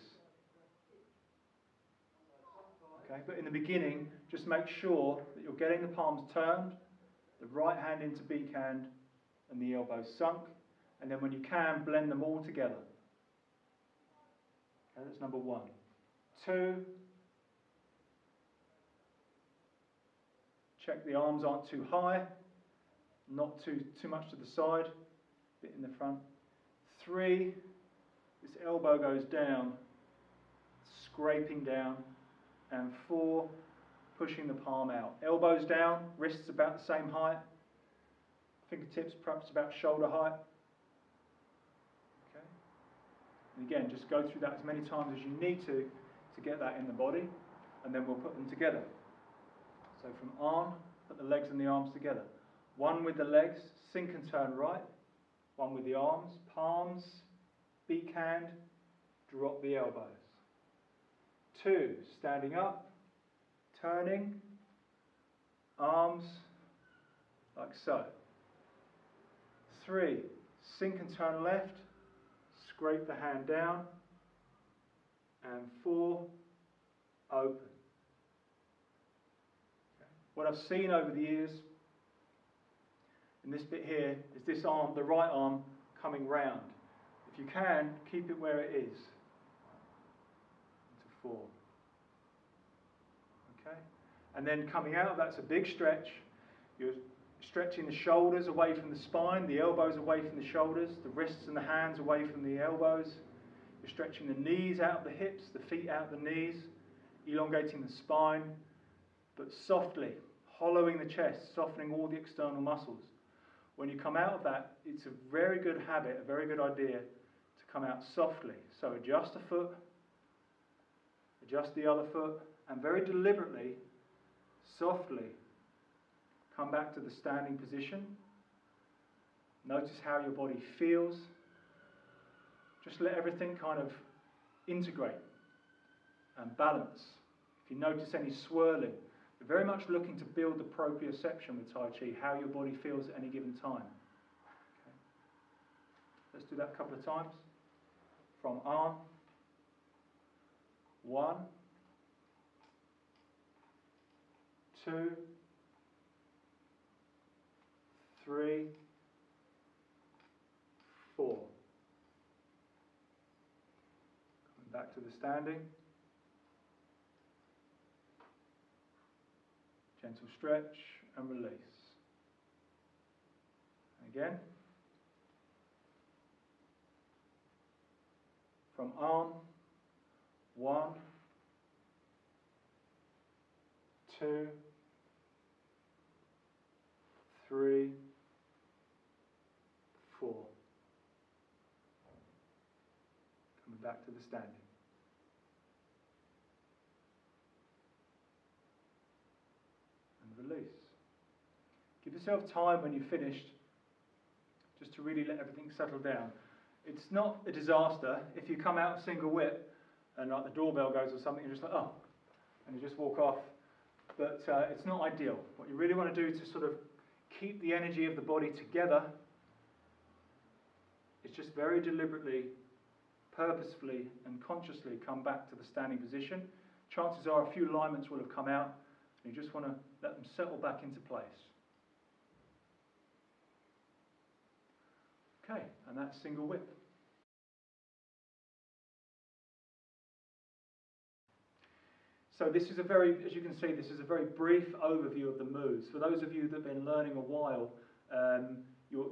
Okay? But in the beginning, just make sure that you're getting the palms turned, the right hand into beak hand, and the elbows sunk. And then when you can, blend them all together. Okay, that's number 1. 2, check the arms aren't too high, not too much to the side, a bit in the front. 3, this elbow goes down, scraping down. And 4, pushing the palm out. Elbows down, wrists about the same height, fingertips perhaps about shoulder height. Okay. And again, just go through that as many times as you need to get that in the body, and then we'll put them together. So from arm, put the legs and the arms together. 1 with the legs, sink and turn right. 1 with the arms, palms, beak hand, drop the elbows. 2, standing up, turning, arms, like so. 3, sink and turn left, scrape the hand down, and 4, open. Okay. What I've seen over the years, in this bit here, is this arm, the right arm, coming round. If you can, keep it where it is. Into 4. Okay? And then coming out, that's a big stretch. You're stretching the shoulders away from the spine, the elbows away from the shoulders, the wrists and the hands away from the elbows. You're stretching the knees out of the hips, the feet out of the knees, elongating the spine, but softly, hollowing the chest, softening all the external muscles. When you come out of that, it's a very good habit, a very good idea to come out softly. So adjust a foot, adjust the other foot, and very deliberately, softly, come back to the standing position. Notice how your body feels. Just let everything kind of integrate and balance. If you notice any swirling, you're very much looking to build the proprioception with Tai Chi, how your body feels at any given time. Okay. Let's do that a couple of times. From arm. 1, 2, 3, 4. Coming back to the standing. Gentle stretch and release. Again. From arm. 1, 2, 3, 4. Coming back to the standing. And release. Give yourself time when you've finished, just to really let everything settle down. It's not a disaster if you come out of single whip and like the doorbell goes or something, you're just like, oh, and you just walk off. But it's not ideal. What you really want to do to sort of keep the energy of the body together is just very deliberately, purposefully and consciously come back to the standing position. Chances are a few alignments will have come out, and you just want to let them settle back into place. Okay, and that's single whip. So this is a very, as you can see, this is a very brief overview of the moves. For those of you that have been learning a while,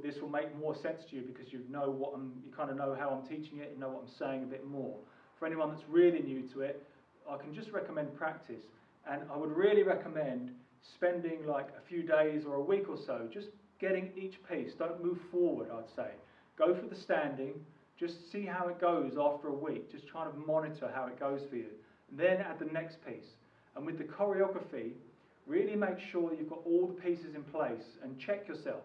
this will make more sense to you because you know you kind of know how I'm teaching it, you know what I'm saying a bit more. For anyone that's really new to it, I can just recommend practice. And I would really recommend spending like a few days or a week or so just getting each piece. Don't move forward, I'd say. Go for the standing, just see how it goes after a week. Just try to monitor how it goes for you. And then add the next piece. And with the choreography, Really make sure that you've got all the pieces in place and check yourself.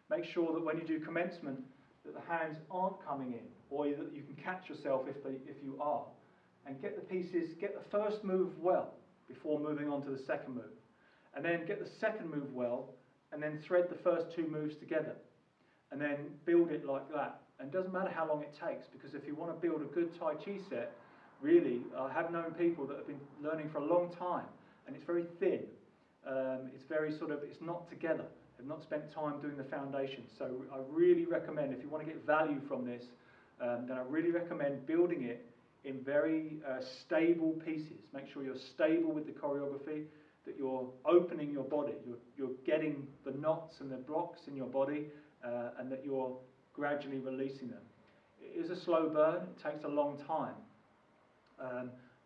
Make sure that when you do commencement that the hands aren't coming in, or that you can catch yourself if you are. And get the pieces, get the first move well before moving on to the second move. And then get the second move well, and then thread the first two moves together. And then build it like that. And it doesn't matter how long it takes, because if you want to build a good Tai Chi set, really, I have known people that have been learning for a long time, and it's very thin. It's very sort of, it's not together. They've not spent time doing the foundation. So I really recommend, if you want to get value from this, then I really recommend building it in very stable pieces. Make sure you're stable with the choreography, that you're opening your body, you're getting the knots and the blocks in your body, and that you're gradually releasing them. It is a slow burn, it takes a long time.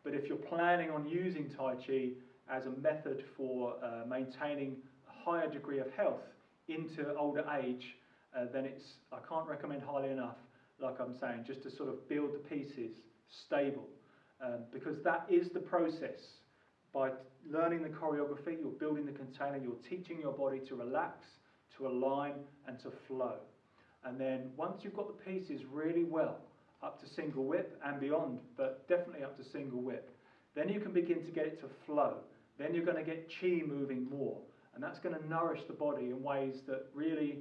But if you're planning on using Tai Chi as a method for maintaining a higher degree of health into older age, then I can't recommend highly enough, like I'm saying, just to sort of build the pieces stable, because that is the process. By learning the choreography, you're building the container, you're teaching your body to relax, to align and to flow. And then once you've got the pieces really well, up to single whip and beyond, but definitely up to single whip, then you can begin to get it to flow. Then you're going to get chi moving more, and that's going to nourish the body in ways that really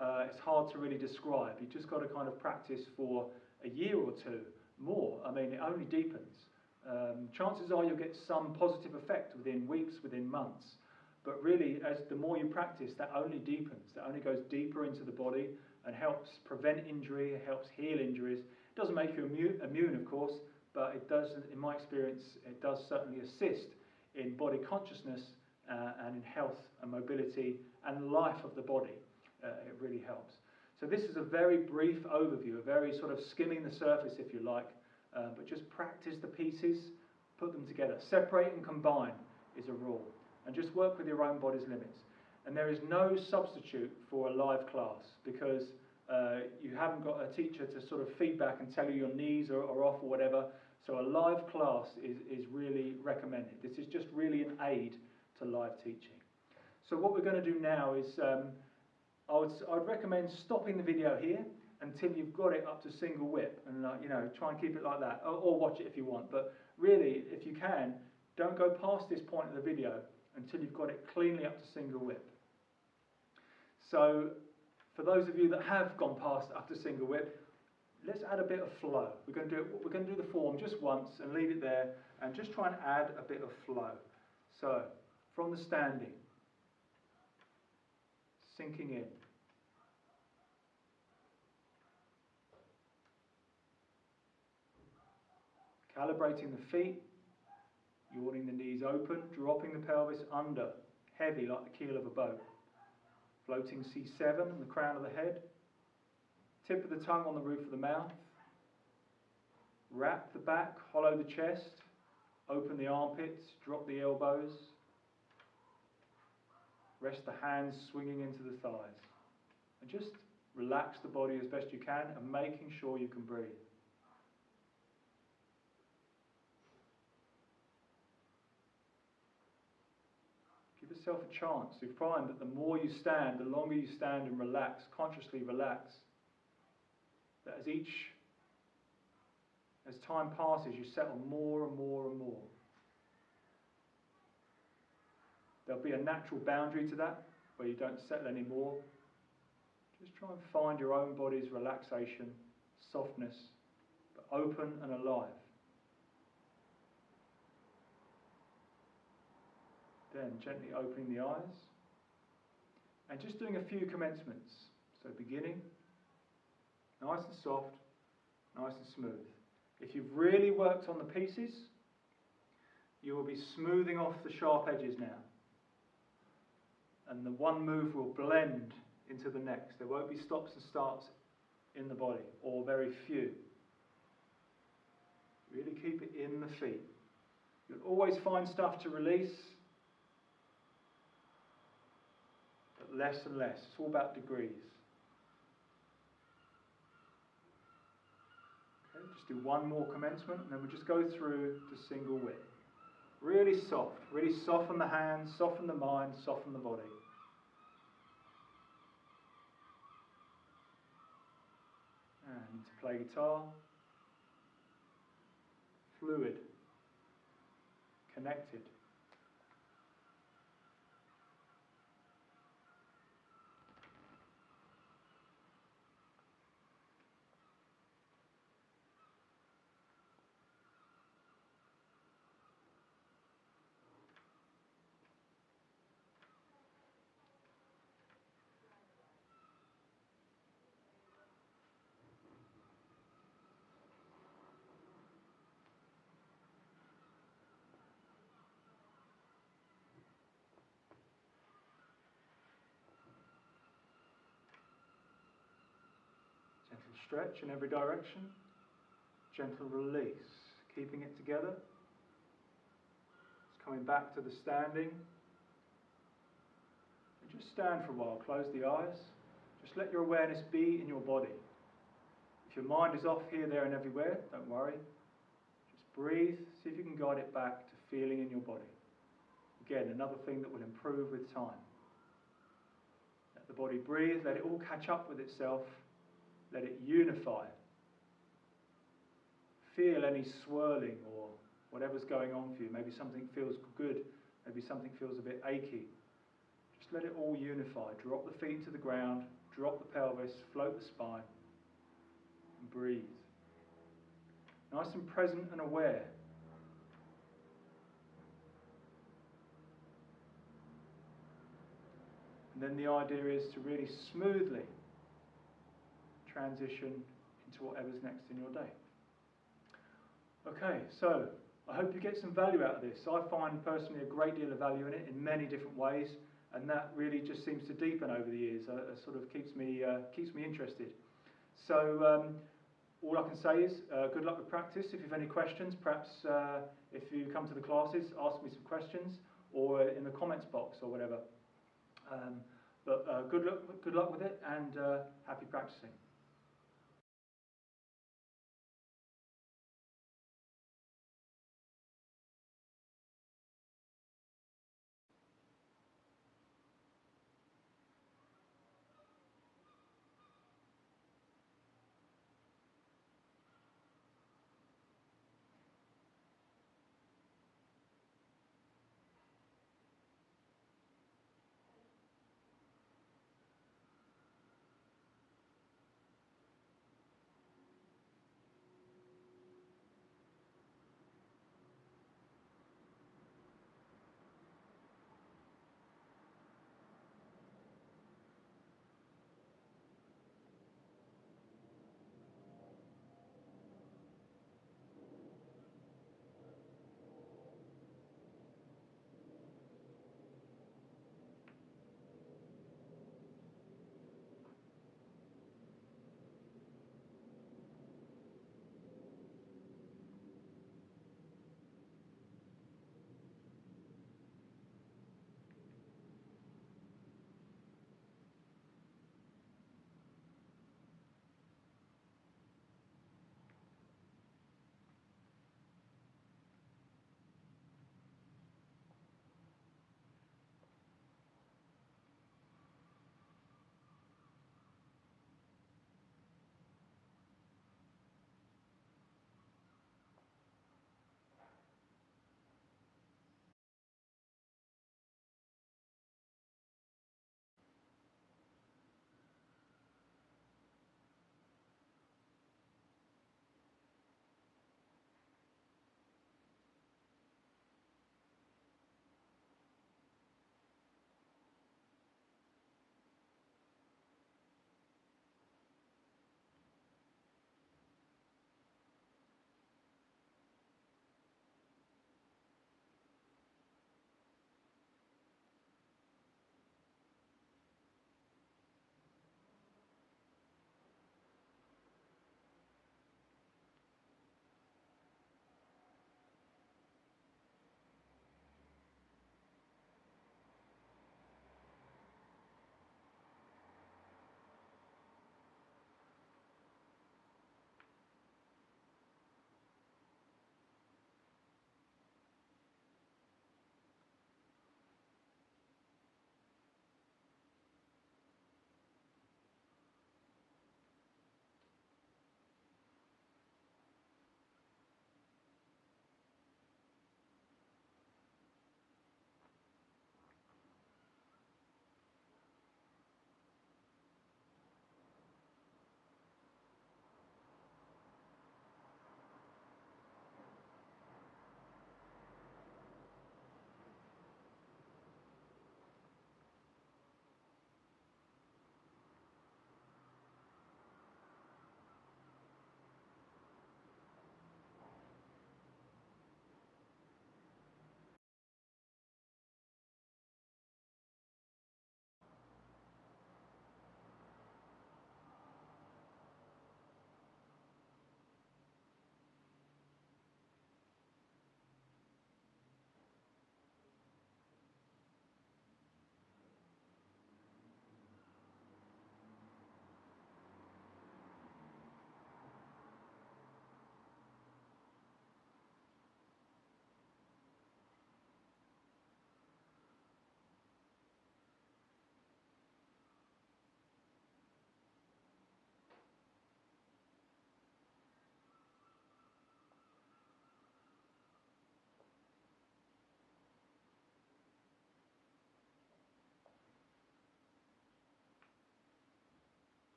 it's hard to really describe. You've just got to kind of practice for a year or two more. I mean, it only deepens. Chances are you'll get some positive effect within weeks, within months. But really, as the more you practice, that only deepens. That only goes deeper into the body and helps prevent injury, it helps heal injuries. It doesn't make you immune, of course, but it does, in my experience, it does certainly assist in body consciousness and in health and mobility and life of the body. It really helps. So this is a very brief overview, a very sort of skimming the surface, if you like, but just practice the pieces, put them together. Separate and combine is a rule, and just work with your own body's limits. And there is no substitute for a live class, because you haven't got a teacher to sort of feedback and tell you your knees are off or whatever. So a live class is really recommended. This is just really an aid to live teaching. So what we're going to do now is I'd recommend stopping the video here until you've got it up to single whip, and try and keep it like that, or watch it if you want. But really, if you can, don't go past this point of the video until you've got it cleanly up to single whip. So for those of you that have gone past up to single whip, let's add a bit of flow. We're going to do the form just once and leave it there, and just try and add a bit of flow. So from the standing, sinking in. Calibrating the feet, yawning the knees open, dropping the pelvis under, heavy like the keel of a boat. Floating C7 on the crown of the head, tip of the tongue on the roof of the mouth. Wrap the back, hollow the chest, open the armpits, drop the elbows. Rest the hands swinging into the thighs. And just relax the body as best you can, and making sure you can breathe. Give yourself a chance. You find that the more you stand, the longer you stand and relax, consciously relax, that as time passes, you settle more and more and more. There'll be a natural boundary to that, where you don't settle anymore. Just try and find your own body's relaxation, softness, but open and alive. Then gently opening the eyes, and just doing a few commencements. So beginning, nice and soft, nice and smooth. If you've really worked on the pieces, you will be smoothing off the sharp edges now. And the one move will blend into the next. There won't be stops and starts in the body, or very few. Really keep it in the feet. You'll always find stuff to release, but less and less. It's all about degrees. Okay, just do one more commencement, and then we'll just go through to single whip. Really soft. Really soften the hands, soften the mind, soften the body. And to play guitar, fluid, connected. Gentle stretch in every direction. Gentle release, keeping it together. Just coming back to the standing. And just stand for a while, close the eyes. Just let your awareness be in your body. If your mind is off here, there and everywhere, don't worry. Just breathe, see if you can guide it back to feeling in your body. Again, another thing that will improve with time. Let the body breathe, let it all catch up with itself, let it unify. Feel any swirling or whatever's going on for you. Maybe something feels good, maybe something feels a bit achy. Just let it all unify. Drop the feet to the ground, drop the pelvis, float the spine, and breathe. Nice and present and aware. And then the idea is to really smoothly transition into whatever's next in your day. Okay, so I hope you get some value out of this. I find personally a great deal of value in it in many different ways, and that really just seems to deepen over the years. It sort of keeps me interested. So all I can say is good luck with practice. If you have any questions, perhaps if you come to the classes, ask me some questions, or in the comments box or whatever. But good luck with it, and happy practicing.